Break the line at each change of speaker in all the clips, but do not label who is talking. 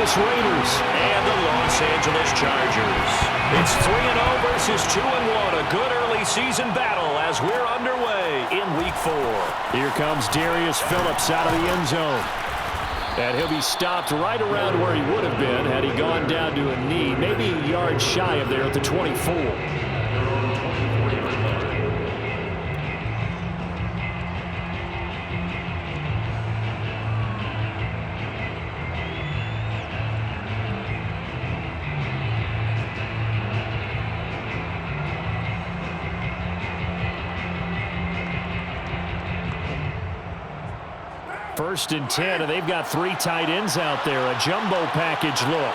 Vegas Raiders and the Los Angeles Chargers. It's 3-0 versus 2-1. A good early season battle as we're underway in Week 4. Here comes Darius Phillips out of the end zone. And he'll be stopped right around where he would have been had he gone down to a knee, maybe a yard shy of there at the 24. First and 10, and they've got 3 tight ends out there. A jumbo package look.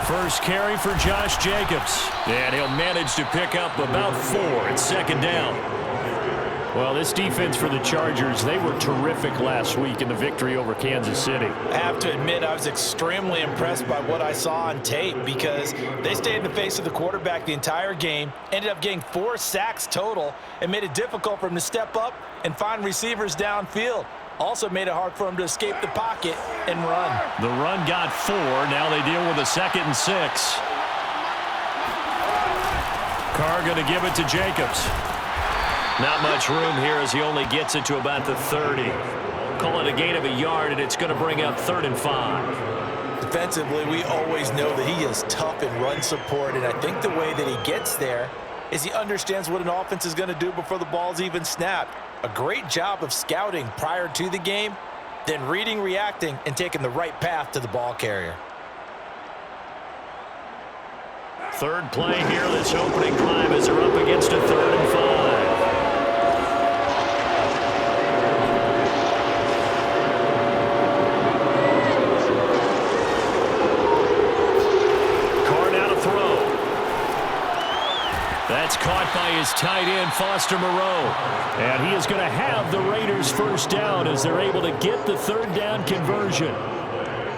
First carry for Josh Jacobs. And he'll manage to pick up about 4 at second down. Well, this defense for the Chargers, they were terrific last week in the victory over Kansas City.
I have to admit, I was extremely impressed by what I saw on tape because they stayed in the face of the quarterback the entire game, ended up getting 4 sacks total, and made it difficult for him to step up and find receivers downfield. Also made it hard for him to escape the pocket and run.
The run got 4. Now they deal with a 2nd and 6. Carr going to give it to Jacobs. Not much room here as he only gets it to about the 30. Call it a gain of a yard, and it's going to bring up 3rd and 5.
Defensively, we always know that he is tough in run support, and I think the way that he gets there is he understands what an offense is going to do before the ball's even snapped. A great job of scouting prior to the game, then reading, reacting, and taking the right path to the ball carrier.
Third play here, this opening drive as they're up against a 3rd and 5. That's caught by his tight end, Foster Moreau. And he is going to have the Raiders first down as they're able to get the 3rd down conversion.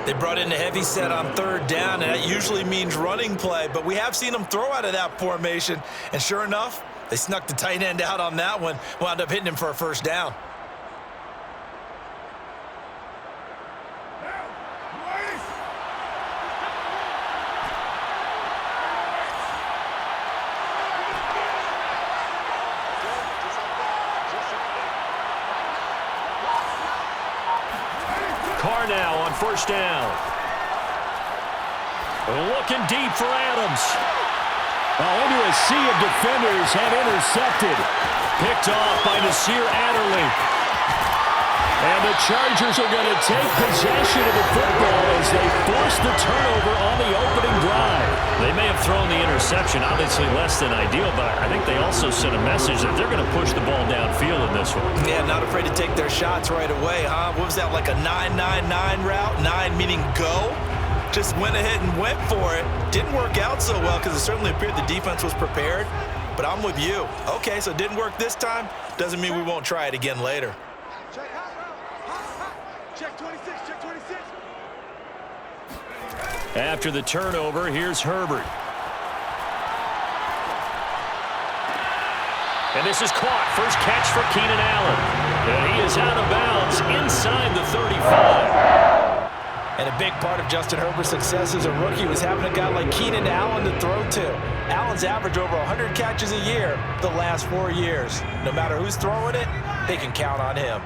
They brought in a heavy set on 3rd down, and that usually means running play. But we have seen them throw out of that formation. And sure enough, they snuck the tight end out on that one, wound up hitting him for a first down.
Carr now on first down. Looking deep for Adams. Into a sea of defenders and intercepted. Picked off by Nasir Adderley. And the Chargers are going to take possession of the football as they force the turnover on the opening drive. They may have thrown the interception, obviously less than ideal, but I think they also sent a message that they're going to push the ball downfield in this one.
Yeah, not afraid to take their shots right away, huh? What was that, like a 9-9-9 route? 9 meaning go? Just went ahead and went for it. Didn't work out so well because it certainly appeared the defense was prepared, but I'm with you. Okay, so it didn't work this time. Doesn't mean we won't try it again later.
Check 26, check 26.
After the turnover, here's Herbert. And this is caught. First catch for Keenan Allen. And he is out of bounds inside the 35.
And a big part of Justin Herbert's success as a rookie was having a guy like Keenan Allen to throw to. Allen's averaged over 100 catches a year the last 4 years. No matter who's throwing it, they can count on him.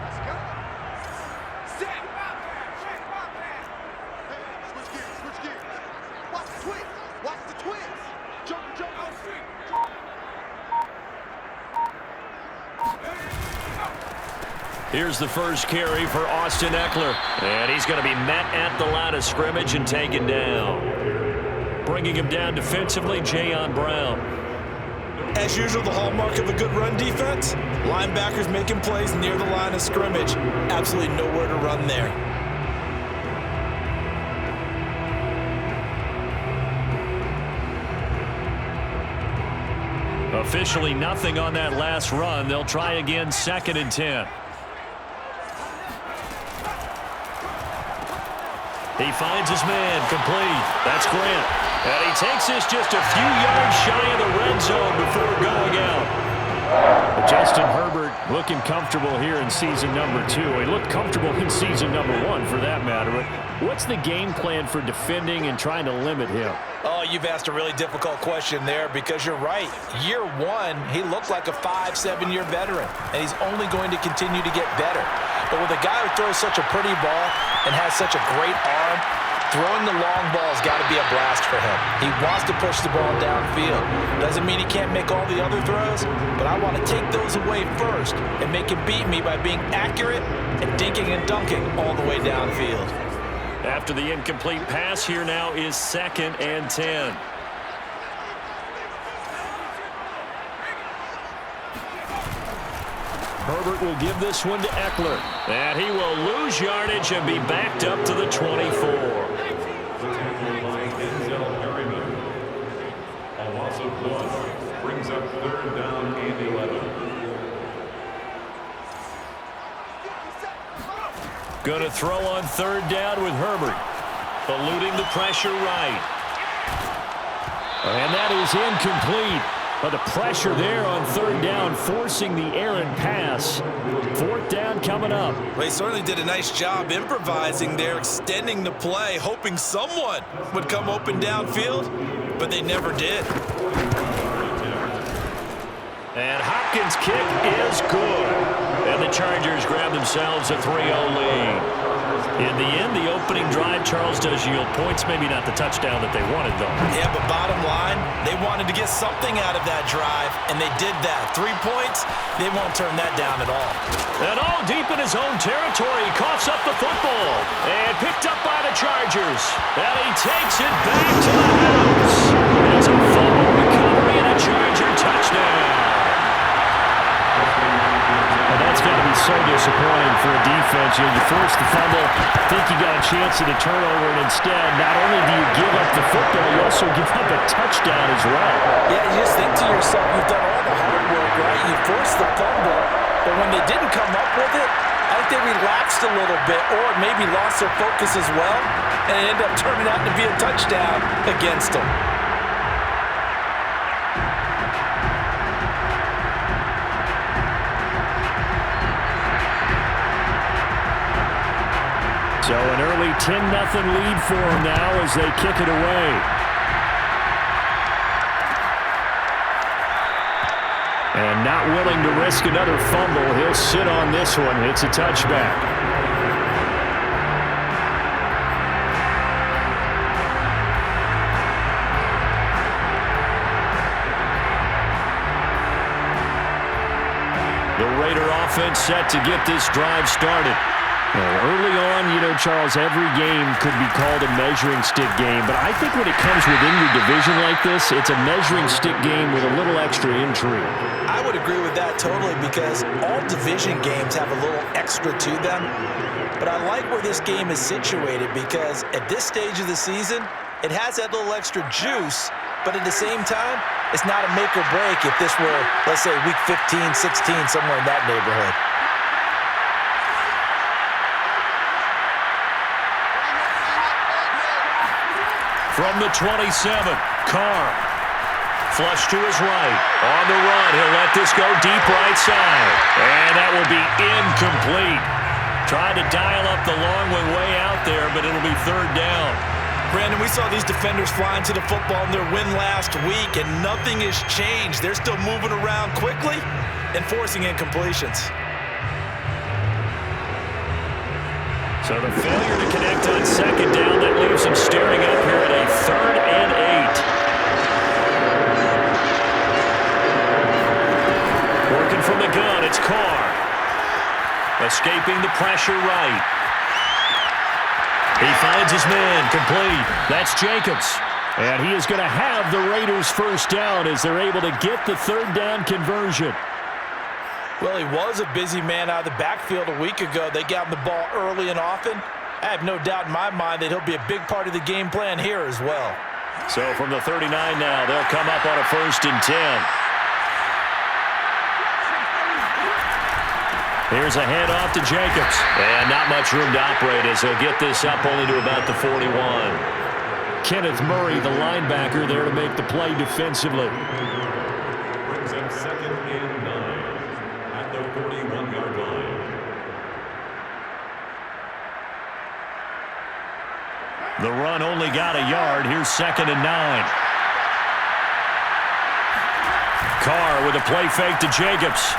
Here's the first carry for Austin Eckler. And he's going to be met at the line of scrimmage and taken down. Bringing him down defensively, Jayon Brown.
As usual, the hallmark of a good run defense, linebackers making plays near the line of scrimmage. Absolutely nowhere to run there.
Officially nothing on that last run. They'll try again, 2nd and 10. He finds his man, complete. That's Grant. And he takes this just a few yards shy of the red zone before going out. The Justin Herbert looking comfortable here in season number 2. He looked comfortable in season number 1 for that matter. What's the game plan for defending and trying to limit him?
Oh, you've asked a really difficult question there because you're right. Year 1, he looked like a 5-7-year veteran, and he's only going to continue to get better. But with a guy who throws such a pretty ball and has such a great arm, throwing the long ball has got to be a blast for him. He wants to push the ball downfield. Doesn't mean he can't make all the other throws, but I want to take those away first and make him beat me by being accurate and dinking and dunking all the way downfield.
After the incomplete pass, here now is 2nd and 10. Herbert will give this one to Eckler. And he will lose yardage and be backed up to the 24.
A loss of 1 brings up 3rd down and 11.
Going to throw on 3rd down with Herbert. Eluding the pressure right. And that is incomplete. But the pressure there on 3rd down, forcing the errant pass. 4th down coming up.
Well, he certainly did a nice job improvising there, extending the play, hoping someone would come open downfield, but they never did.
And Hopkins' kick is good. And the Chargers grab themselves a 3-0 lead. In the end, the opening drive, Charles, does yield points. Maybe not the touchdown that they wanted, though.
Yeah, but bottom line, they wanted to get something out of that drive, and they did that. 3 points, they won't turn that down at all.
And all deep in his own territory, he coughs up the football. And picked up by the Chargers. And he takes it back to the house. It's a fumble recovery and a Charger touchdown. That's got to be so disappointing for a defense. You force the fumble, think you got a chance at a turnover, and instead, not only do you give up the football, you also give up a touchdown as well.
Yeah, you just think to yourself, you've done all the hard work, right? You forced the fumble, but when they didn't come up with it, I think they relaxed a little bit or maybe lost their focus as well, and it ended up turning out to be a touchdown against them.
So an early 10-0 lead for them now as they kick it away. And not willing to risk another fumble, he'll sit on this one. It's a touchback. The Raider offense set to get this drive started. Well, early on, Charles, every game could be called a measuring stick game, but I think when it comes within your division like this, it's a measuring stick game with a little extra intrigue.
I would agree with that totally because all division games have a little extra to them, but I like where this game is situated because at this stage of the season, it has that little extra juice, but at the same time, it's not a make or break if this were, let's say, week 15, 16, somewhere in that neighborhood.
From the 27, Carr. Flush to his right. On the run, he'll let this go deep right side. And that will be incomplete. Tried to dial up the long one way out there, but it'll be 3rd down.
Brandon, we saw these defenders flying to the football in their win last week, and nothing has changed. They're still moving around quickly and forcing incompletions.
So the failure to connect on 2nd down, that leaves them staring up here at a 3rd and 8. Working from the gun, it's Carr. Escaping the pressure right. He finds his man, complete. That's Jacobs. And he is going to have the Raiders' 1st down as they're able to get the 3rd down conversion.
Well, he was a busy man out of the backfield a week ago. They got him the ball early and often. I have no doubt in my mind that he'll be a big part of the game plan here as well.
So from the 39 now, they'll come up on a 1st and 10. Here's a handoff to Jacobs. And not much room to operate as he'll get this up only to about the 41. Kenneth Murray, the linebacker, there to make the play defensively.
Brings up 2nd and 9. 41-yard line.
The run only got a yard. Here's 2nd and 9. Carr with a play fake to Jacobs.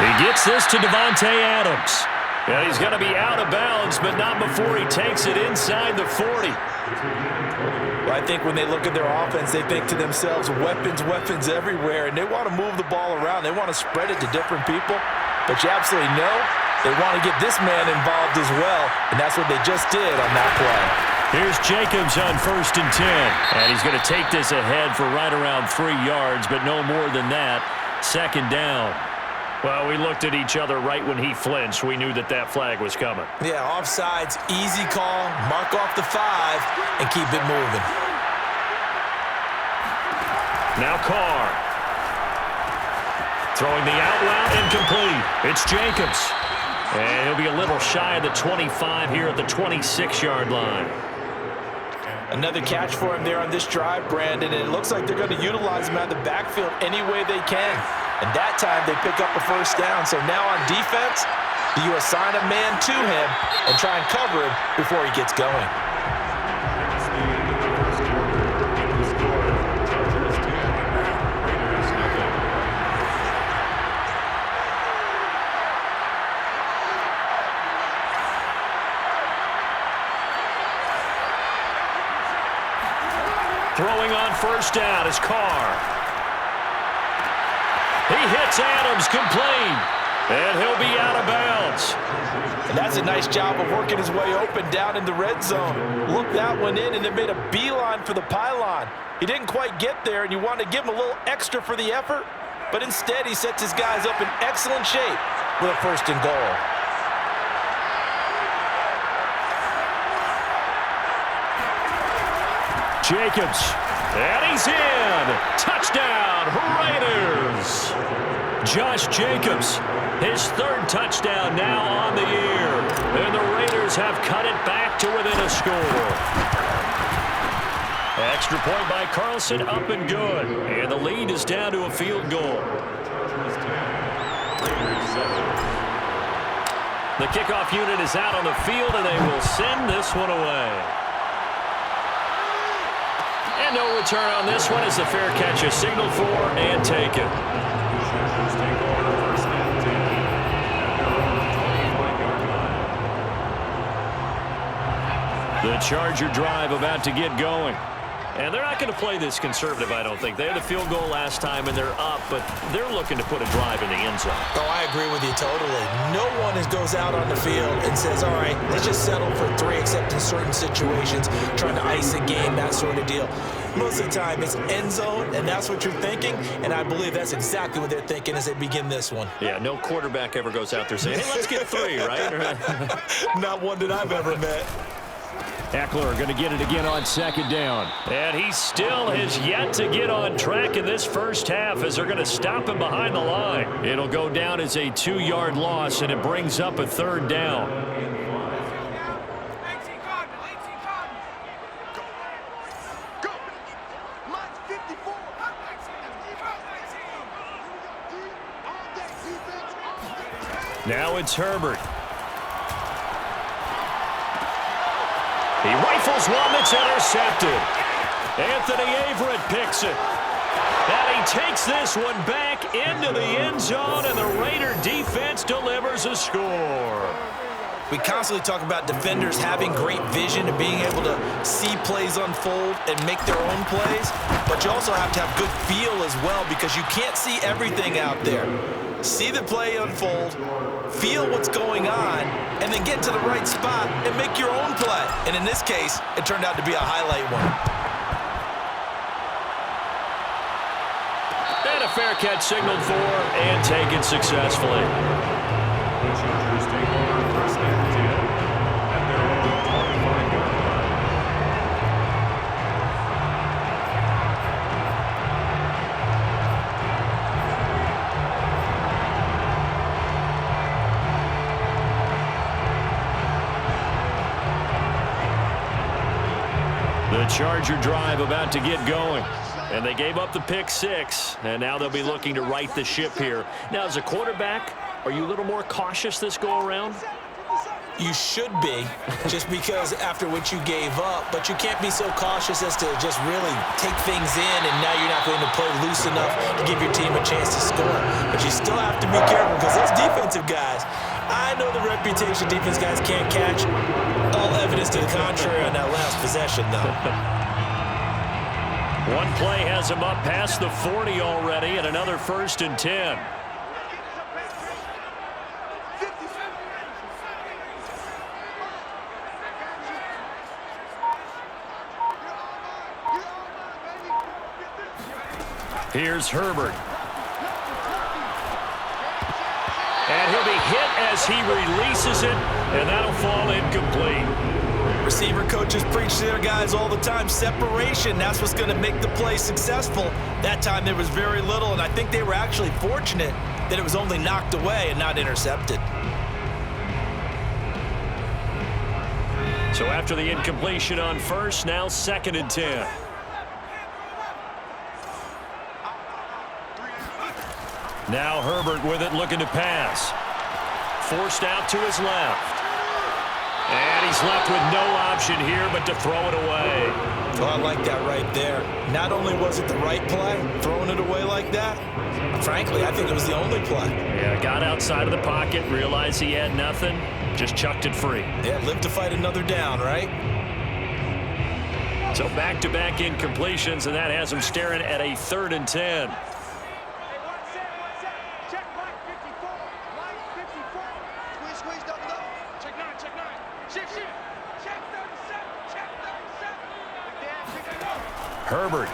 He gets this to Davante Adams. And he's going to be out of bounds, but not before he takes it inside the 40.
Well, I think when they look at their offense, they think to themselves, weapons everywhere, and they want to move the ball around. They want to spread it to different people. But you absolutely know they want to get this man involved as well, and that's what they just did on that play.
Here's Jacobs on 1st and 10. And he's going to take this ahead for right around 3 yards, but no more than that. 2nd down. Well, we looked at each other right when he flinched. We knew that that flag was coming.
Yeah, offsides, easy call, mark off the 5, and keep it moving.
Now Carr. Throwing the out route, incomplete. It's Jacobs. And he'll be a little shy of the 25 here at the 26-yard line.
Another catch for him there on this drive, Brandon, and it looks like they're going to utilize him out of the backfield any way they can. And that time they pick up a 1st down. So now on defense, do you assign a man to him and try and cover him before he gets going?
Throwing on 1st down is Carr. He hits Adams complete, and he'll be out of bounds.
And that's a nice job of working his way open down in the red zone. Look that one in, and it made a beeline for the pylon. He didn't quite get there, and you want to give him a little extra for the effort, but instead he sets his guys up in excellent shape with a 1st and goal.
Jacobs, and he's in. Touchdown, Raiders. Josh Jacobs, his 3rd touchdown now on the year. And the Raiders have cut it back to within a score. Extra point by Carlson, up and good. And the lead is down to a field goal. The kickoff unit is out on the field, and they will send this one away. And no return on this one as the fair catch is signaled for and taken. The Charger drive about to get going. And they're not going to play this conservative, I don't think. They had a field goal last time, and they're up, but they're looking to put a drive in the end zone.
Oh, I agree with you totally. No one goes out on the field and says, all right, let's just settle for 3, except in certain situations, trying to ice a game, that sort of deal. Most of the time, it's end zone, and that's what you're thinking, and I believe that's exactly what they're thinking as they begin this one.
Yeah, no quarterback ever goes out there saying, hey, let's get 3, right?
Not one that I've ever met.
Eckler going to get it again on 2nd down. And he still has yet to get on track in this first half as they're going to stop him behind the line. It'll go down as a 2-yard loss, and it brings up a 3rd down. Now it's Herbert. He rifles one that's intercepted. Anthony Averett picks it. And he takes this one back into the end zone, and the Raider defense delivers a score.
We constantly talk about defenders having great vision and being able to see plays unfold and make their own plays, but you also have to have good feel as well because you can't see everything out there. See the play unfold, feel what's going on, and then get to the right spot and make your own play. And in this case, it turned out to be a highlight one.
And a fair catch signaled for and taken successfully.
The Chargers take over 1st and 10 at their own 25-yard line.
The Charger drive about to get going. And they gave up the pick 6, and now they'll be looking to right the ship here. Now, as a quarterback, are you a little more cautious this go-around?
You should be, just because after what you gave up, but you can't be so cautious as to just really take things in, and now you're not going to play loose enough to give your team a chance to score. But you still have to be careful because those defensive guys, I know the reputation defense guys can't catch. All evidence to the contrary on that last possession, though.
One play has him up past the 40 already, and another 1st and 10. Here's Herbert. And he'll be hit as he releases it, and that'll fall incomplete.
Receiver coaches preach to their guys all the time. Separation, that's what's going to make the play successful. That time there was very little, and I think they were actually fortunate that it was only knocked away and not intercepted.
So after the incompletion on 1st, now 2nd and 10. Now Herbert with it, looking to pass. Forced out to his left. And he's left with no option here but to throw it away.
Well, I like that right there. Not only was it the right play, throwing it away like that, frankly, I think it was the only play.
Yeah, got outside of the pocket, realized he had nothing, just chucked it free.
Yeah, live to fight another down, right?
So back-to-back incompletions, and that has him staring at a 3rd and 10. Herbert.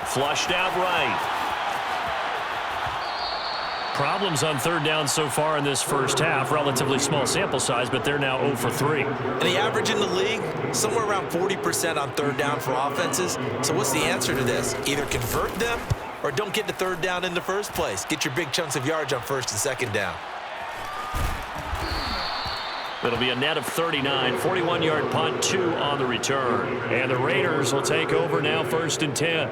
Flushed out right. Problems on 3rd down so far in this first half. Relatively small sample size, but they're now 0 for 3.
And the average in the league, somewhere around 40% on 3rd down for offenses. So what's the answer to this? Either convert them or don't get to 3rd down in the first place. Get your big chunks of yards on 1st and 2nd down.
It'll be a net of 39, 41-yard punt, 2 on the return. And the Raiders will take over now, 1st and 10.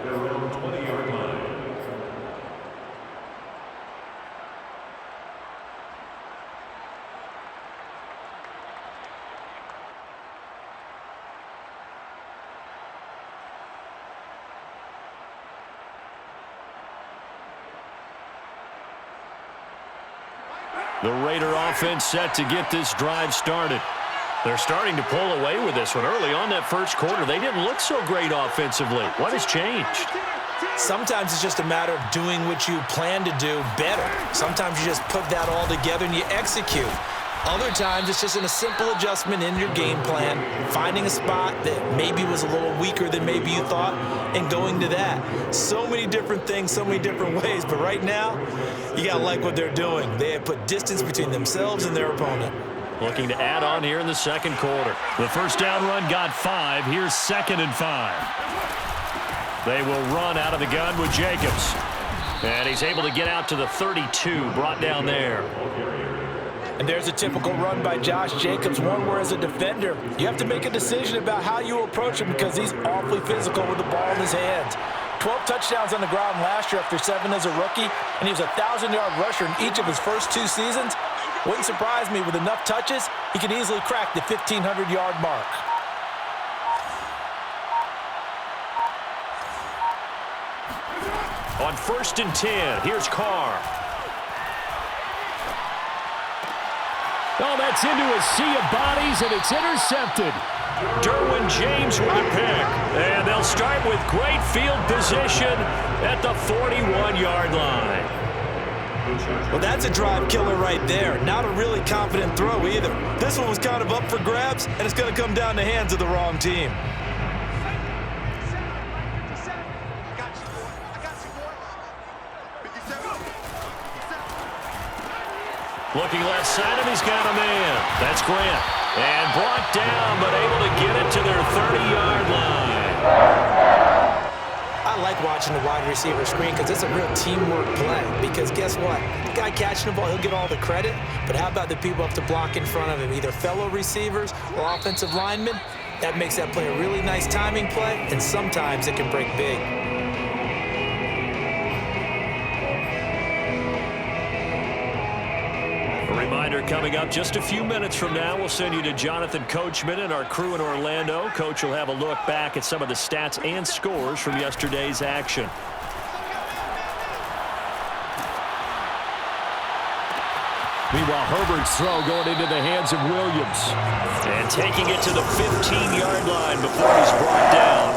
The Raider offense set to get this drive started. They're starting to pull away with this one. Early on that first quarter, they didn't look so great offensively. What has changed?
Sometimes it's just a matter of doing what you plan to do better. Sometimes you just put that all together and you execute. Other times it's just a simple adjustment in your game plan, finding a spot that maybe was a little weaker than maybe you thought, and going to that. So many different things, so many different ways, but right now, you got to like what they're doing. They have put distance between themselves and their opponent.
Looking to add on here in the second quarter. The first down run got 5. Here's 2nd and 5. They will run out of the gun with Jacobs. And he's able to get out to the 32, brought down there.
And there's a typical run by Josh Jacobs, one where as a defender, you have to make a decision about how you approach him because he's awfully physical with the ball in his hands. 12 touchdowns on the ground last year after 7 as a rookie, and he was a 1,000-yard rusher in each of his first 2 seasons. Wouldn't surprise me with enough touches, he can easily crack the 1,500-yard mark.
On 1st and 10, here's Carr. Oh, that's into a sea of bodies, and it's intercepted. Derwin James with a pick. And they'll start with great field position at the 41-yard line.
Well, that's a drive killer right there. Not a really confident throw either. This one was kind of up for grabs, and it's going to come down the hands of the wrong team.
Looking left side, and he's got a man. That's Grant. And brought down, but able to get it to their 30-yard line.
I like watching the wide receiver screen because it's a real teamwork play. Because guess what? The guy catching the ball, he'll get all the credit. But how about the people up to block in front of him, either fellow receivers or offensive linemen? That makes that play a really nice timing play, and sometimes it can break big.
A reminder coming up just a few minutes from now, we'll send you to Jonathan Coachman and our crew in Orlando. Coach will have a look back at some of the stats and scores from yesterday's action. Meanwhile, Herbert's throw going into the hands of Williams. And taking it to the 15-yard line before he's brought down.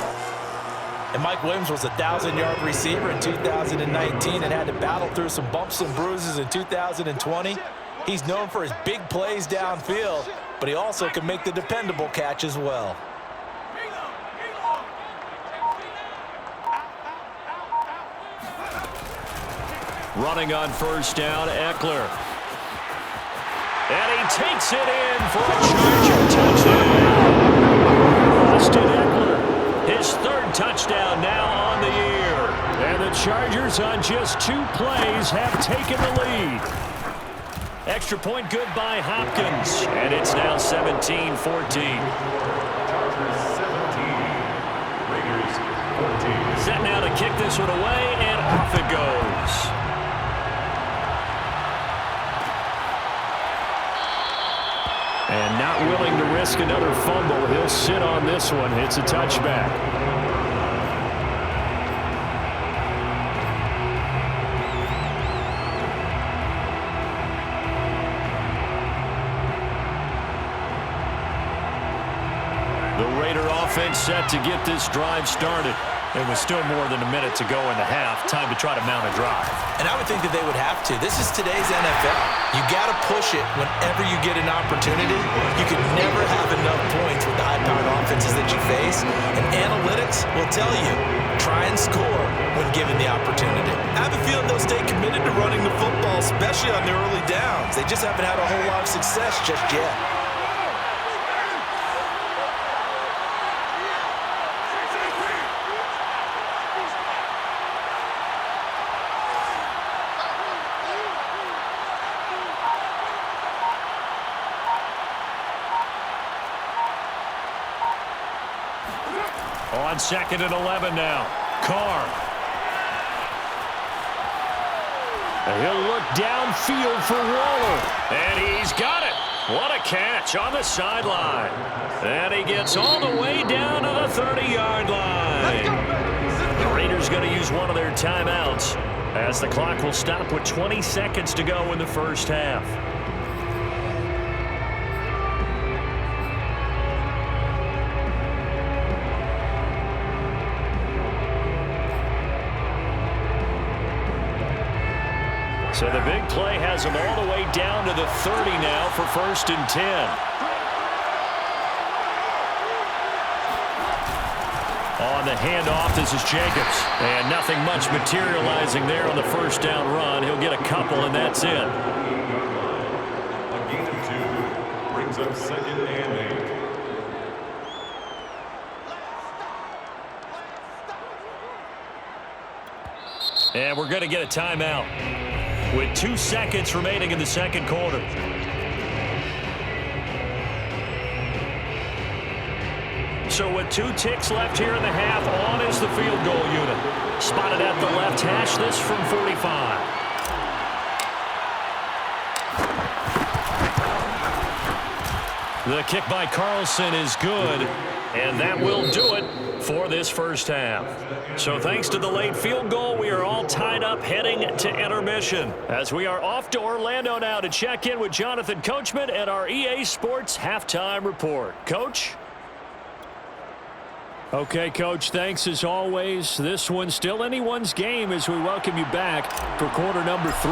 And Mike Williams was a 1,000-yard receiver in 2019 and had to battle through some bumps and bruises in 2020. He's known for his big plays downfield, but he also can make the dependable catch as well.
Running on first down, Eckler. And he takes it in for a Charger touchdown. Austin Eckler, his third touchdown now on the year. And the Chargers on just 2 plays have taken the lead. Extra point good by Hopkins. And it's now 17-14.
Chargers 17, Raiders 14.
Set now to kick this one away, and off it goes. And not willing to risk another fumble. He'll sit on this one. It's a touchback. The Raider offense set to get this drive started. It was still more than a minute to go in the half. Time to try to mount a drive.
And I would think that they would have to. This is today's NFL. You got to push it whenever you get an opportunity. You can never have enough points with the high-powered offenses that you face. And analytics will tell you, try and score when given the opportunity. I have a feeling they'll stay committed to running the football, especially on the early downs. They just haven't had a whole lot of success just yet.
On 2nd and 11 now. Carr. He'll look downfield for Waller. And he's got it. What a catch on the sideline. And he gets all the way down to the 30-yard line. The Raiders going to use one of their timeouts as the clock will stop with 20 seconds to go in the first half. So the big play has him all the way down to the 30 now for 1st and 10. On the handoff, this is Jacobs. And nothing much materializing there on the first down run. He'll get a couple, and that's it.
A gain of 2 brings up 2nd and 8.
And we're going to get a timeout with 2 seconds remaining in the second quarter. So with 2 ticks left here in the half, on is the field goal unit. Spotted at the left hash, this from 45. The kick by Carlson is good, and that will do it for this first half. So thanks to the late field goal, we are all tied up heading to intermission as we are off to Orlando now to check in with Jonathan Coachman and our EA Sports halftime report. Coach? Okay, Coach, thanks as always. This one's still anyone's game as we welcome you back for quarter number 3.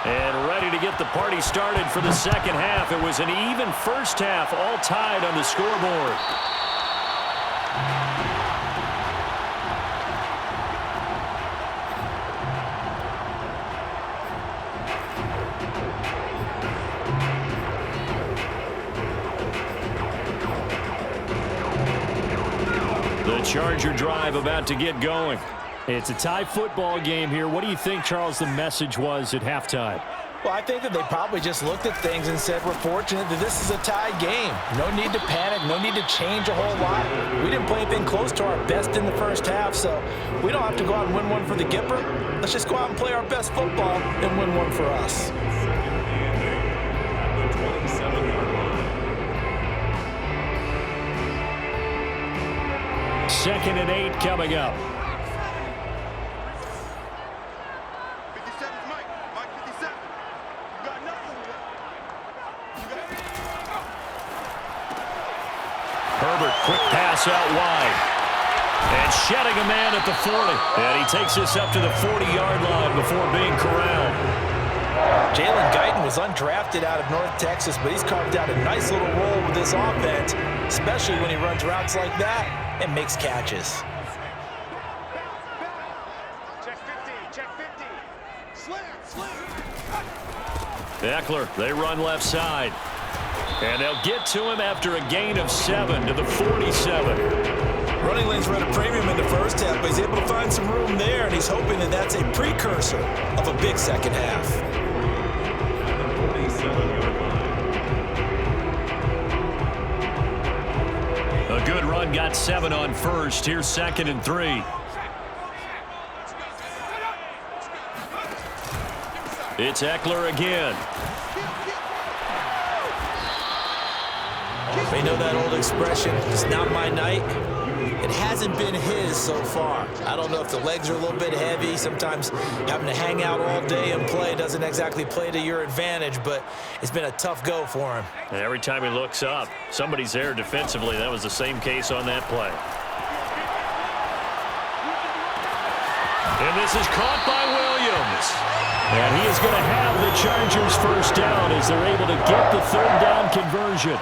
And ready to get the party started for the second half. It was an even first half, all tied on the scoreboard. The Charger drive about to get going. It's a tie football game here. What do you think, Charles, the message was at halftime?
Well, I think that they probably just looked at things and said, we're fortunate that this is a tied game. No need to panic, no need to change a whole lot. We didn't play anything close to our best in the first half, so we don't have to go out and win one for the Gipper. Let's just go out and play our best football and win one for us.
At the 27-yard line.
2nd and 8 coming up.
57's Mike. Mike 57. You got nothing. You got
Herbert, quick pass out wide. And shedding a man at the 40. And he takes this up to the 40-yard line before being corralled.
Jalen Guyton was undrafted out of North Texas, but he's carved out a nice little role with this offense, especially when he runs routes like that and makes catches.
check 50. Check 50. Slam.
Eckler, they run left side. And they'll get to him after a gain of 7 to the 47.
Running lanes were at a premium in the first half, but he's able to find some room there, and he's hoping that that's a precursor of a big second half.
At the 47-yard line.
A good run got 7 on first. Here's 2nd and 3. It's Eckler again.
They know that old expression, it's not my night. It hasn't been his so far. I don't know if the legs are a little bit heavy. Sometimes having to hang out all day and play doesn't exactly play to your advantage, but it's been a tough go for him.
And every time he looks up, somebody's there defensively. That was the same case on that play. And this is caught by Williams. And he is going to have the Chargers first down as they're able to get the 3rd down conversion.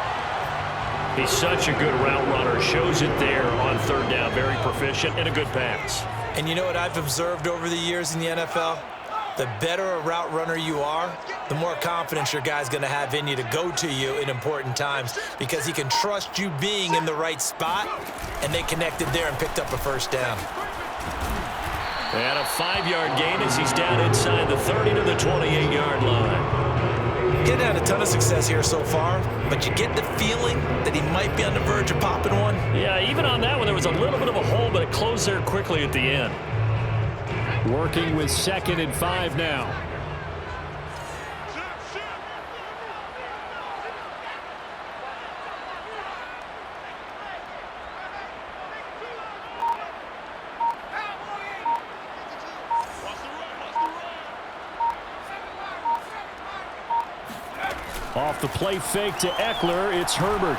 He's such a good route runner. Shows it there on 3rd down. Very proficient and a good pass.
And you know what I've observed over the years in the NFL? The better a route runner you are, the more confidence your guy's going to have in you to go to you in important times because he can trust you being in the right spot, and they connected there and picked up a first down.
And a 5-yard gain as he's down inside the 30 to the 28-yard line.
Getting had a ton of success here so far, but you get the feeling that he might be on the verge of popping one.
Yeah, even on that one, there was a little bit of a hole, but it closed there quickly at the end. Working with 2nd and 5 now. Off the play fake to Eckler, it's Herbert.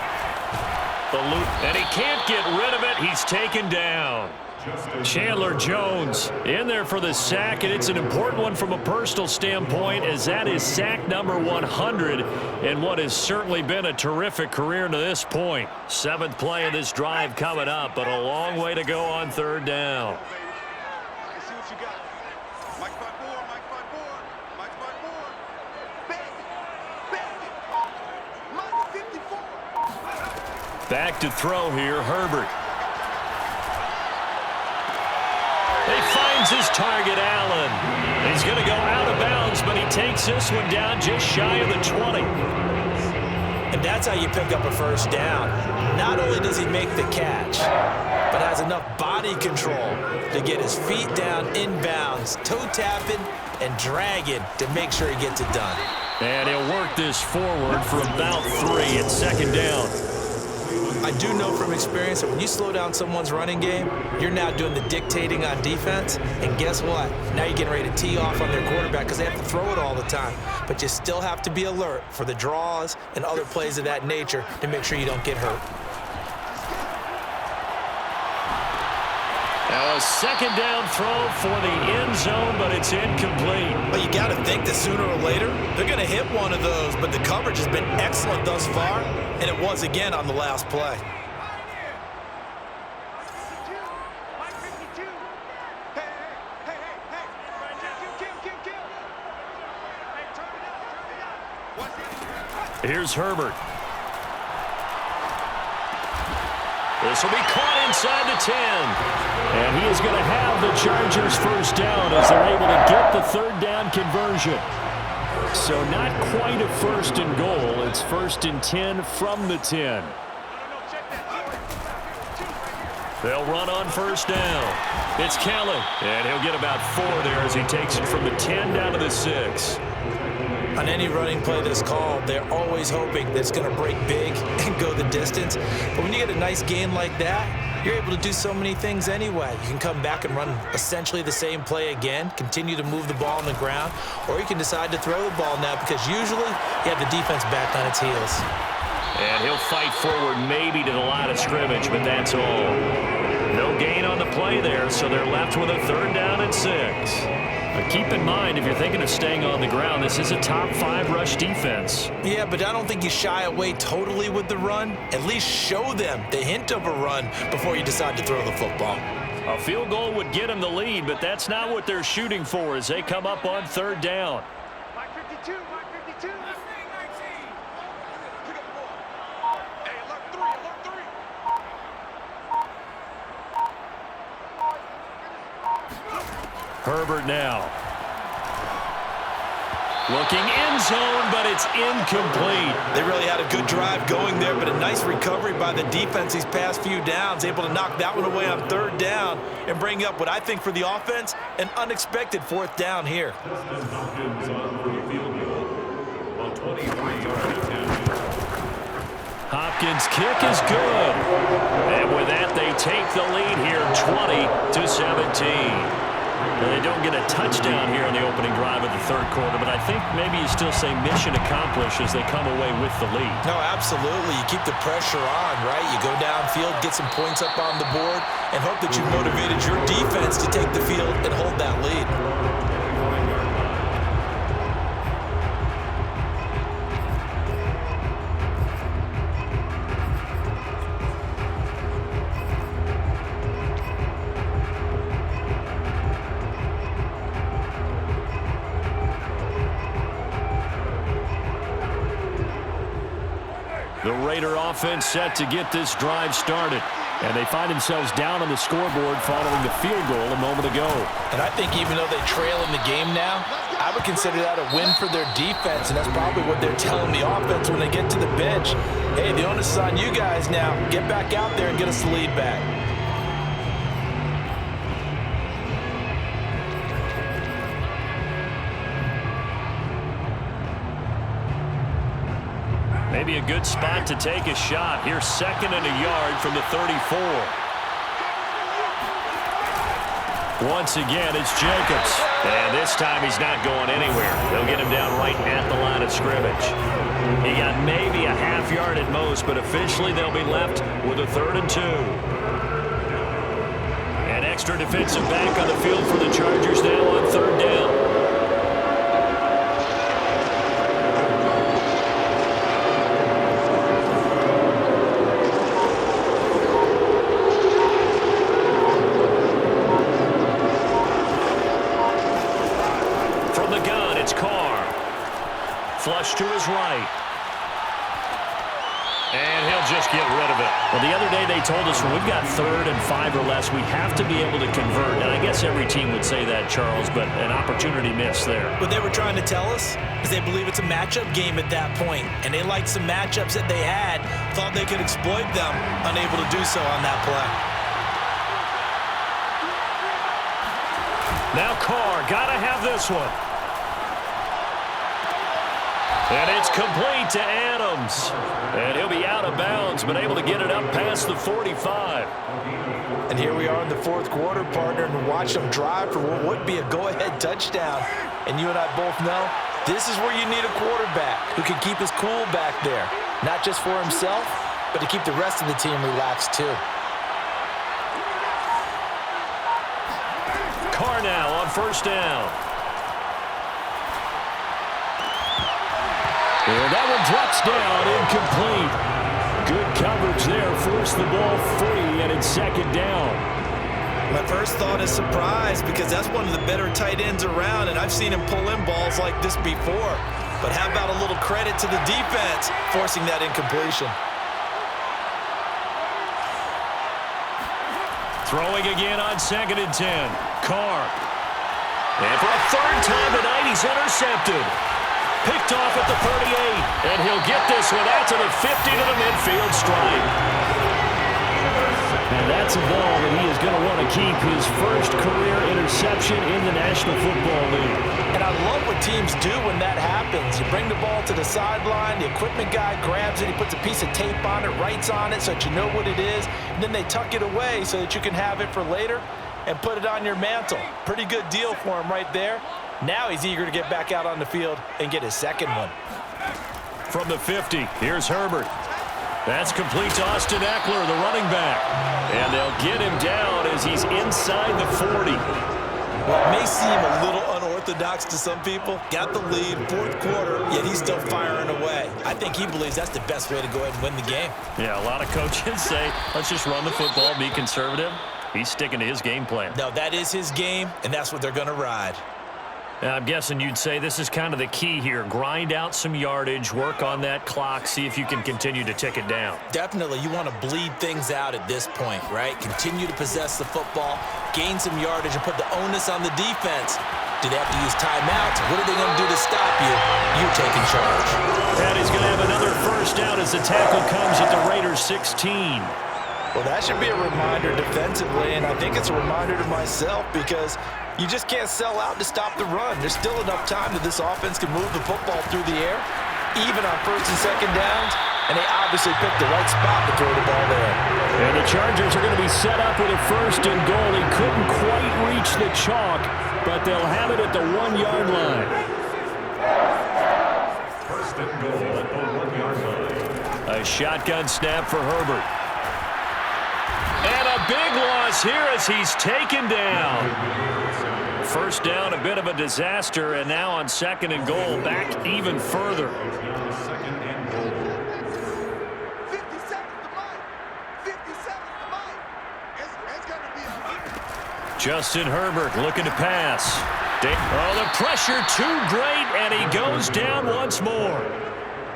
The loop, and he can't get rid of it. He's taken down. Chandler Jones in there for the sack, and it's an important one from a personal standpoint as that is sack number 100 in what has certainly been a terrific career to this point. 7th play of this drive coming up, but a long way to go on 3rd down.
I can see what you got. Mike 5-4. Mike 5-4. Mike 5-4. Bang it. Mike 54.
Back to throw here, Herbert. He finds his target, Allen. He's going to go out of bounds, but he takes this one down just shy of the 20.
And that's how you pick up a first down. Not only does he make the catch, but has enough body control to get his feet down inbounds, toe tapping and dragging to make sure he gets it done.
And he'll work this forward for about 3 at 2nd down.
I do know from experience that when you slow down someone's running game, you're now doing the dictating on defense. And guess what? Now you're getting ready to tee off on their quarterback because they have to throw it all the time. But you still have to be alert for the draws and other plays of that nature to make sure you don't get hurt.
Now a 2nd down throw for the end zone, but it's incomplete.
Well, you got to think that sooner or later they're going to hit one of those, but the coverage has been excellent thus far, and it was again on the last play.
Mike 52. Hey. Kill. Hey, turn it up. Watch it.
Here's Herbert. This will be caught inside the 10. And he is going to have the Chargers first down as they're able to get the 3rd down conversion. So not quite a 1st and goal. It's 1st and 10 from the 10. They'll run on 1st down. It's Kelly, and he'll get about 4 there as he takes it from the 10 down to the 6.
On any running play that's called, they're always hoping that it's going to break big and go the distance. But when you get a nice gain like that, you're able to do so many things anyway. You can come back and run essentially the same play again, continue to move the ball on the ground, or you can decide to throw the ball now because usually you have the defense back on its heels.
And he'll fight forward maybe to the line of scrimmage, but that's all. No gain on the play there, so they're left with a 3rd down and 6. But keep in mind, if you're thinking of staying on the ground, this is a top 5 rush defense.
Yeah, but I don't think you shy away totally with the run. At least show them the hint of a run before you decide to throw the football.
A field goal would get them the lead, but that's not what they're shooting for as they come up on 3rd down.
Mike 52, Mike 52. Pick up the ball. Hey, alert 3, alert 3.
Herbert now. Looking end zone, but it's incomplete.
They really had a good drive going there, but a nice recovery by the defense these past few downs, able to knock that one away on 3rd down and bring up what I think for the offense, an unexpected 4th down here.
Hopkins on for the field goal on 23-yard attempt.
Hopkins' kick is good. And with that, they take the lead here, 20-17. Well, they don't get a touchdown here in the opening drive of the 3rd quarter, but I think maybe you still say mission accomplished as they come away with the lead.
No, absolutely. You keep the pressure on, right? You go downfield, get some points up on the board, and hope that you've motivated your defense to take the field and hold that lead.
The Raider offense set to get this drive started. And they find themselves down on the scoreboard following the field goal a moment ago.
And I think even though they trail in the game now, I would consider that a win for their defense, and that's probably what they're telling the offense when they get to the bench. Hey, the onus is on you guys now. Get back out there and get us the lead back.
Maybe a good spot to take a shot. Here's 2nd and a yard from the 34. Once again, it's Jacobs. And this time he's not going anywhere. They'll get him down right at the line of scrimmage. He got maybe a half yard at most, but officially they'll be left with a 3rd and 2. An extra defensive back on the field for the Chargers now on 3rd down. Flush to his right. And he'll just get rid of it. Well, the other day they told us when we've got 3rd and 5 or less, we have to be able to convert. And I guess every team would say that, Charles, but an opportunity missed there.
What they were trying to tell us is they believe it's a matchup game at that point. And they liked some matchups that they had, thought they could exploit them, unable to do so on that play.
Now Carr, gotta have this one. And it's complete to Adams. And he'll be out of bounds, but able to get it up past the 45.
And here we are in the 4th quarter, partner, and watch them drive for what would be a go-ahead touchdown. And you and I both know this is where you need a quarterback who can keep his cool back there. Not just for himself, but to keep the rest of the team relaxed too.
Carr now on 1st down. And that one drops down, incomplete. Good coverage there, forced the ball free, and it's 2nd down.
My first thought is surprise because that's one of the better tight ends around, and I've seen him pull in balls like this before. But how about a little credit to the defense forcing that incompletion?
Throwing again on 2nd and 10. Carr. And for a 3rd time tonight, he's intercepted. Picked off at the 38. And he'll get this one out to the 50 to the midfield stripe. And that's a ball that he is going to want to keep, his first career interception in the National Football League.
And I love what teams do when that happens. You bring the ball to the sideline, the equipment guy grabs it, he puts a piece of tape on it, writes on it so that you know what it is, and then they tuck it away so that you can have it for later and put it on your mantle. Pretty good deal for him right there. Now he's eager to get back out on the field and get his second one.
From the 50, here's Herbert. That's complete to Austin Eckler, the running back. And they'll get him down as he's inside the 40.
Well, it may seem a little unorthodox to some people. Got the lead, fourth quarter, yet he's still firing away. I think he believes that's the best way to go ahead and win the game.
Yeah, a lot of coaches say, let's just run the football, be conservative. He's sticking to his game plan.
No, that is his game, and that's what they're going to ride.
I'm guessing you'd say this is kind of the key here. Grind out some yardage, work on that clock, see if you can continue to tick it down.
Definitely, you want to bleed things out at this point, right? Continue to possess the football, gain some yardage, and put the onus on the defense. Do they have to use timeouts? What are they going to do to stop you? You taking charge.
And he's going to have another first down as the tackle comes at the Raiders' 16.
Well, that should be a reminder defensively, and I think it's a reminder to myself because you just can't sell out to stop the run. There's still enough time that this offense can move the football through the air, even on first and second downs, and they obviously picked the right spot to throw the ball there.
And the Chargers are going to be set up with a first and goal. He couldn't quite reach the chalk, but they'll have it at the 1-yard line.
First and goal at the 1-yard line.
A shotgun snap for Herbert. And a big loss here as he's taken down. First down, a bit of a disaster, and now on second and goal, back even further.
Second and goal.
50 seconds to mine. 50 seconds to mine. It's going to be a
Justin Herbert looking to pass. Oh, the pressure too great, and he goes down once more.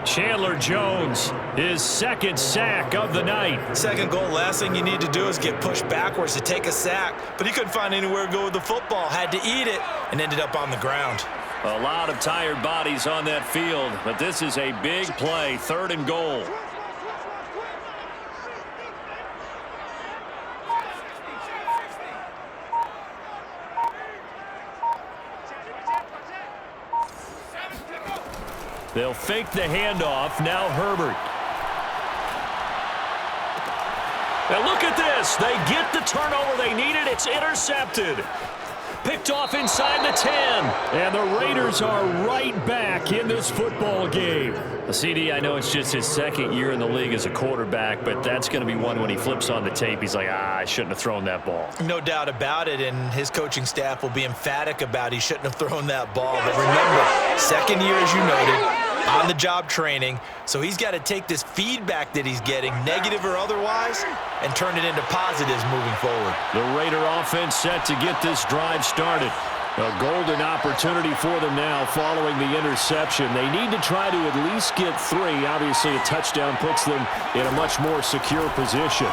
Chandler Jones, his second sack of the night.
Second goal, last thing you need to do is get pushed backwards to take a sack. But he couldn't find anywhere to go with the football, had to eat it, and ended up on the ground.
A lot of tired bodies on that field, but this is a big play, third and goal. They'll fake the handoff. Now Herbert. And look at this. They get the turnover they needed. It's intercepted. Picked off inside the 10. And the Raiders are right back in this football game. CD, I know it's just his second year in the league as a quarterback, but that's going to be one when he flips on the tape. He's like, I shouldn't have thrown that ball.
No doubt about it, and his coaching staff will be emphatic about he shouldn't have thrown that ball. But remember, second year, as you noted, on-the-job training, so he's got to take this feedback that he's getting, negative or otherwise, and turn it into positives moving forward.
The Raider offense set to get this drive started. A golden opportunity for them now following the interception. They need to try to at least get 3. Obviously, a touchdown puts them in a much more secure position.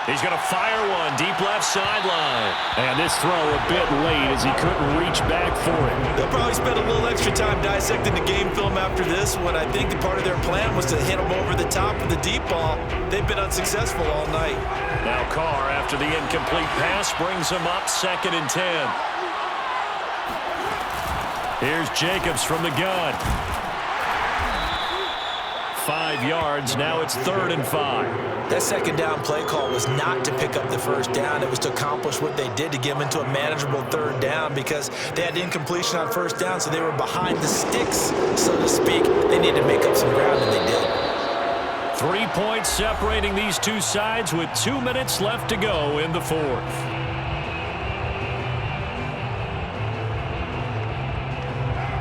He's going to fire one deep left sideline. And this throw a bit late as he couldn't reach back for it.
They'll probably spend a little extra time dissecting the game film after this one. I think the part of their plan was to hit him over the top of the deep ball. They've been unsuccessful all night.
Now Carr, after the incomplete pass, brings him up 2nd and 10. Here's Jacobs from the gun. 5 yards. Now it's 3rd and 5.
That second down play call was not to pick up the first down. It was to accomplish what they did to get them into a manageable 3rd down because they had incompletion on first down, so they were behind the sticks, so to speak. They needed to make up some ground, and they did.
3 points separating these two sides with 2 minutes left to go in the 4th.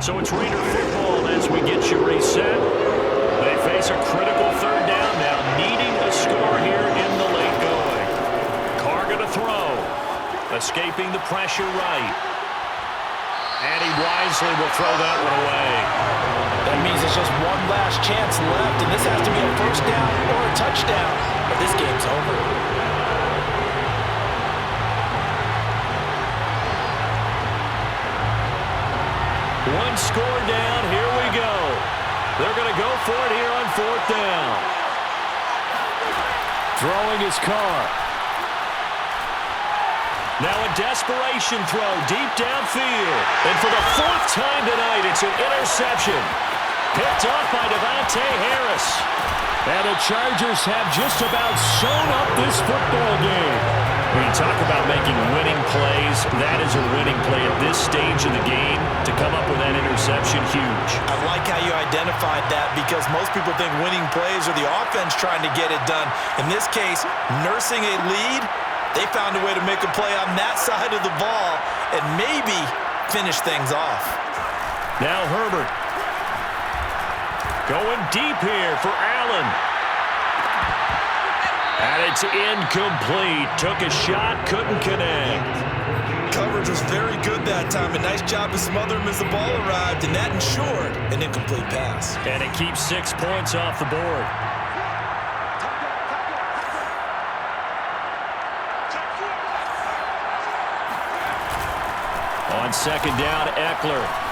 So it's Raider football as we get you reset. They face a critical 3rd down now, needing a score here in the late going. Carr going to throw. Escaping the pressure right. And he wisely will throw that one away.
That means it's just one last chance left, and this has to be a first down or a touchdown. But this game's over.
One score down. Here we go. They're going to go for it here on 4th down. Throwing his car. Now a desperation throw deep downfield. And for the 4th time tonight, it's an interception. Picked off by Devontae Harris. And the Chargers have just about sewn up this football game. When you talk about making winning plays, that is a winning play at this stage of the game. To come up with that interception, huge.
I like how you identified that because most people think winning plays are the offense trying to get it done. In this case, nursing a lead, they found a way to make a play on that side of the ball and maybe finish things off.
Now Herbert. Going deep here for Allen. And it's incomplete. Took a shot, couldn't connect.
Coverage was very good that time. A nice job to smother him as the ball arrived, and that ensured an incomplete pass.
And it keeps 6 points off the board. On 2nd down, Eckler.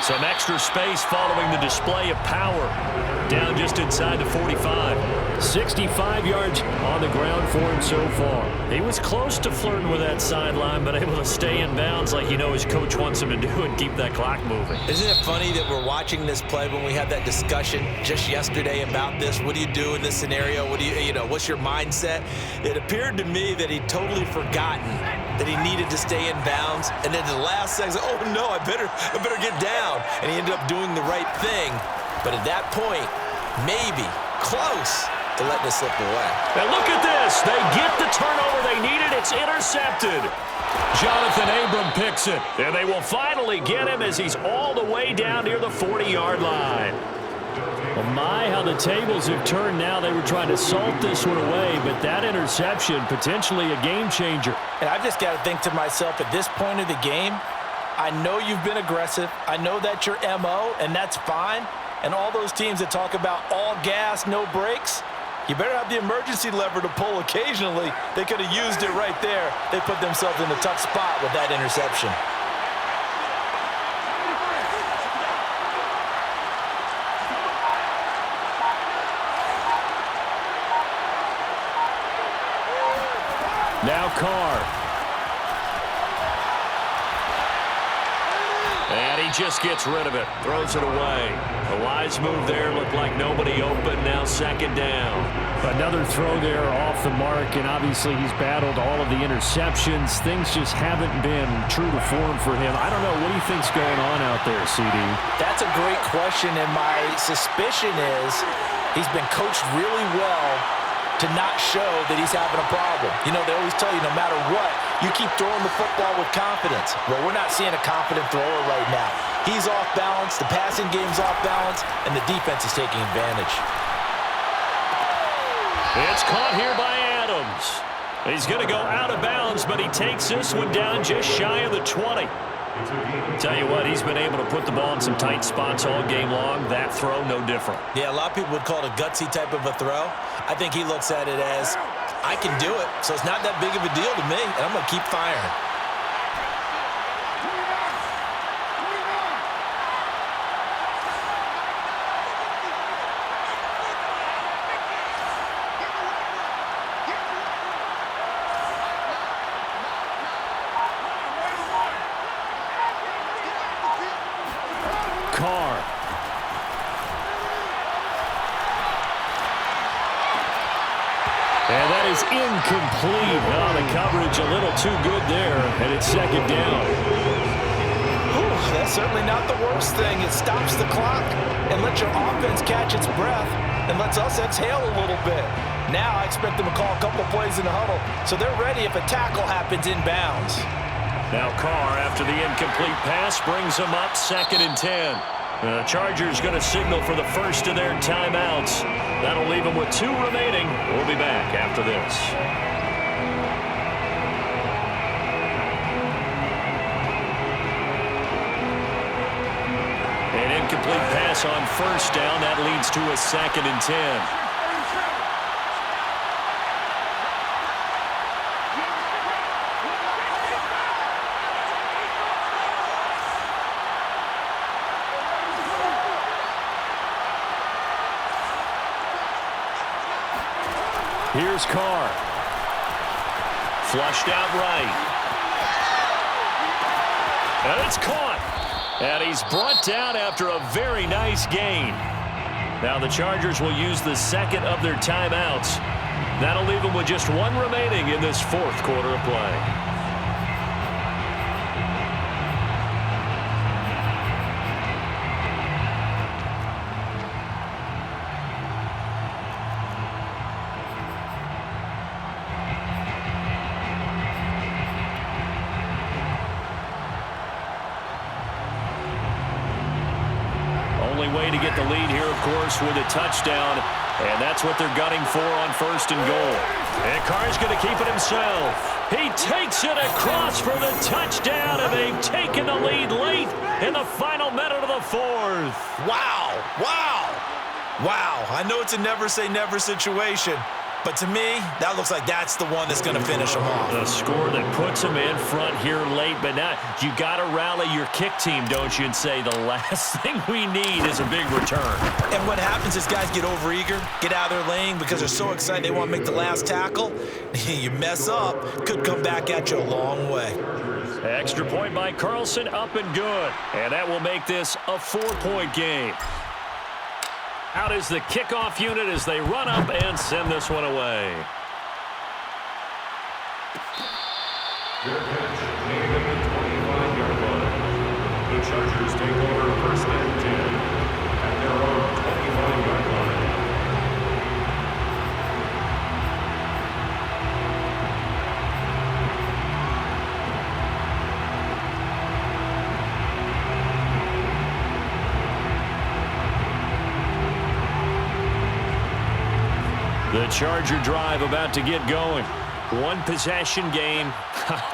Some extra space following the display of power. Down just inside the 45. 65 yards on the ground for him so far. He was close to flirting with that sideline, but able to stay in bounds like you know his coach wants him to do and keep that clock moving.
Isn't it funny that we're watching this play when we had that discussion just yesterday about this? What do you do in this scenario? What do you know, what's your mindset? It appeared to me that he'd totally forgotten that he needed to stay in bounds, and then the last second, oh no, I better get down. And he ended up doing the right thing. But at that point, maybe close to letting it slip away.
And look at this. They get the turnover they needed. It's intercepted. Jonathan Abram picks it. And they will finally get him as he's all the way down near the 40-yard line. Well, my, how the tables have turned now. They were trying to salt this one away, but that interception, potentially a game changer.
And I've just got to think to myself, at this point of the game, I know you've been aggressive. I know that's your MO, and that's fine. And all those teams that talk about all gas, no brakes, you better have the emergency lever to pull occasionally. They could have used it right there. They put themselves in a tough spot with that interception.
Now Carr. And he just gets rid of it. Throws it away. A wise move there. Looked like nobody open. Now 2nd down. Another throw there off the mark. And obviously he's battled all of the interceptions. Things just haven't been true to form for him. I don't know. What do you think's going on out there, CD?
That's a great question. And my suspicion is he's been coached really well to not show that he's having a problem. You know, they always tell you no matter what, you keep throwing the football with confidence. Well, we're not seeing a confident thrower right now. He's off balance, the passing game's off balance, and the defense is taking advantage.
It's caught here by Adams. He's going to go out of bounds, but he takes this one down just shy of the 20. Tell you what, he's been able to put the ball in some tight spots all game long. That throw, no different.
Yeah, a lot of people would call it a gutsy type of a throw. I think he looks at it as, I can do it, so it's not that big of a deal to me, and I'm going to keep firing.
Carr. And that is incomplete. Oh, the coverage a little too good there, and it's 2nd down.
Whew, that's certainly not the worst thing. It stops the clock and lets your offense catch its breath and lets us exhale a little bit. Now I expect them to call a couple plays in the huddle, so they're ready if a tackle happens inbounds.
Now Carr, after the incomplete pass, brings them up 2nd and 10. The Chargers going to signal for the first of their timeouts. That'll leave them with 2 remaining. We'll be back after this. An incomplete pass on 1st down. That leads to a 2nd and 10. Here's Carr. Flushed out right. And it's caught. And he's brought down after a very nice gain. Now the Chargers will use the second of their timeouts. That'll leave them with just one remaining in this fourth quarter of play. Only way to get the lead here, of course, with a touchdown. And that's what they're gunning for on first and goal. And Carr's going to keep it himself. He takes it across for the touchdown, and they've taken the lead late in the final minute of the fourth.
Wow. Wow. Wow. I know it's a never-say-never situation, but to me, that looks like that's the one that's going to finish them off.
The score that puts them in front here late, but now you got to rally your kick team, don't you, and say the last thing we need is a big return.
And what happens is guys get overeager, get out of their lane because they're so excited they want to make the last tackle. You mess up, could come back at you a long way.
Extra point by Carlson, up and good. And that will make this a 4-point game. Out is the kickoff unit as they run up and send this one away.
Their catch made at the 25-yard line. The Chargers take over first and 10 at their own 25-yard line.
The Charger drive about to get going. One possession game.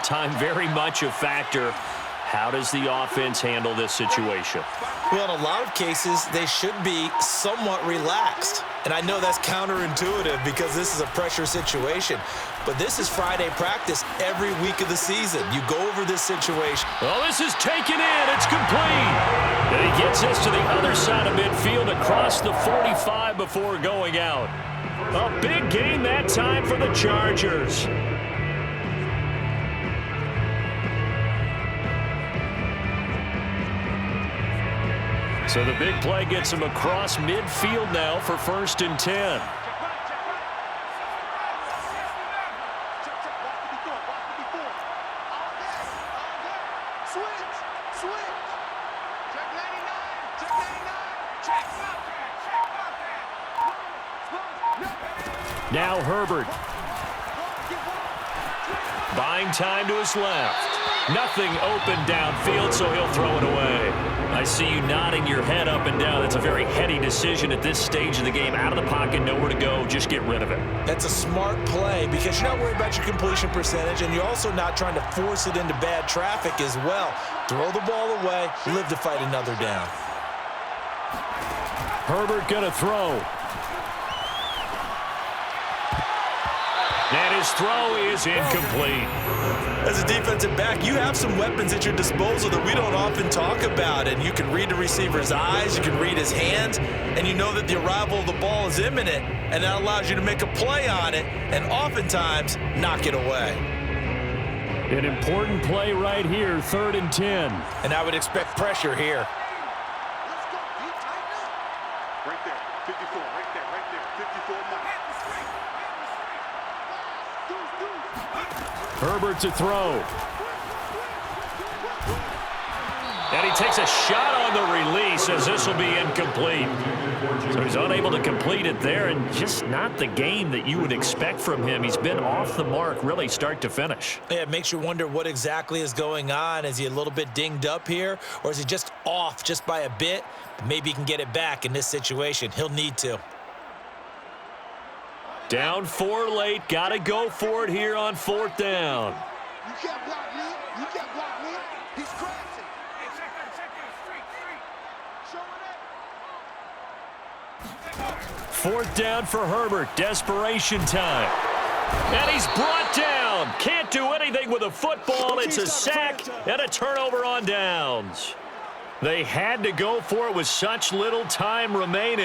Time very much a factor. How does the offense handle this situation?
Well, in a lot of cases, they should be somewhat relaxed. And I know that's counterintuitive because this is a pressure situation. But this is Friday practice every week of the season. You go over this situation.
Well, this is taken in. It's complete. And he gets this to the other side of midfield across the 45 before going out. A big gain that time for the Chargers. So the big play gets him across midfield now for first and 10. Now Herbert. Buying time to his left. Nothing open downfield, so he'll throw it away. I see you nodding your head up and down. That's a very heady decision at this stage of the game. Out of the pocket, nowhere to go. Just get rid of it.
That's a smart play because you're not worried about your completion percentage, and you're also not trying to force it into bad traffic as well. Throw the ball away, live to fight another down.
Herbert gonna throw. And his throw is incomplete.
As a defensive back, you have some weapons at your disposal that we don't often talk about. And you can read the receiver's eyes, you can read his hands, and you know that the arrival of the ball is imminent, and that allows you to make a play on it and oftentimes knock it away.
An important play right here, 3rd and 10.
And I would expect pressure here.
Let's go. Do you tighten up? Right there. 54. Right there. Right there. 54 more.
Herbert to throw. And he takes a shot on the release as this will be incomplete. So he's unable to complete it there, and just not the game that you would expect from him. He's been off the mark really start to finish.
Yeah, it makes you wonder what exactly is going on. Is he a little bit dinged up here, or is he just off just by a bit? Maybe he can get it back in this situation. He'll need to.
Down 4 late. Got to go for it here on 4th down.
You can't block me. You can't block me. He's crashing. Showing it.
4th down for Herbert. Desperation time. And he's brought down. Can't do anything with a football. It's a sack and a turnover on downs. They had to go for it with such little time remaining.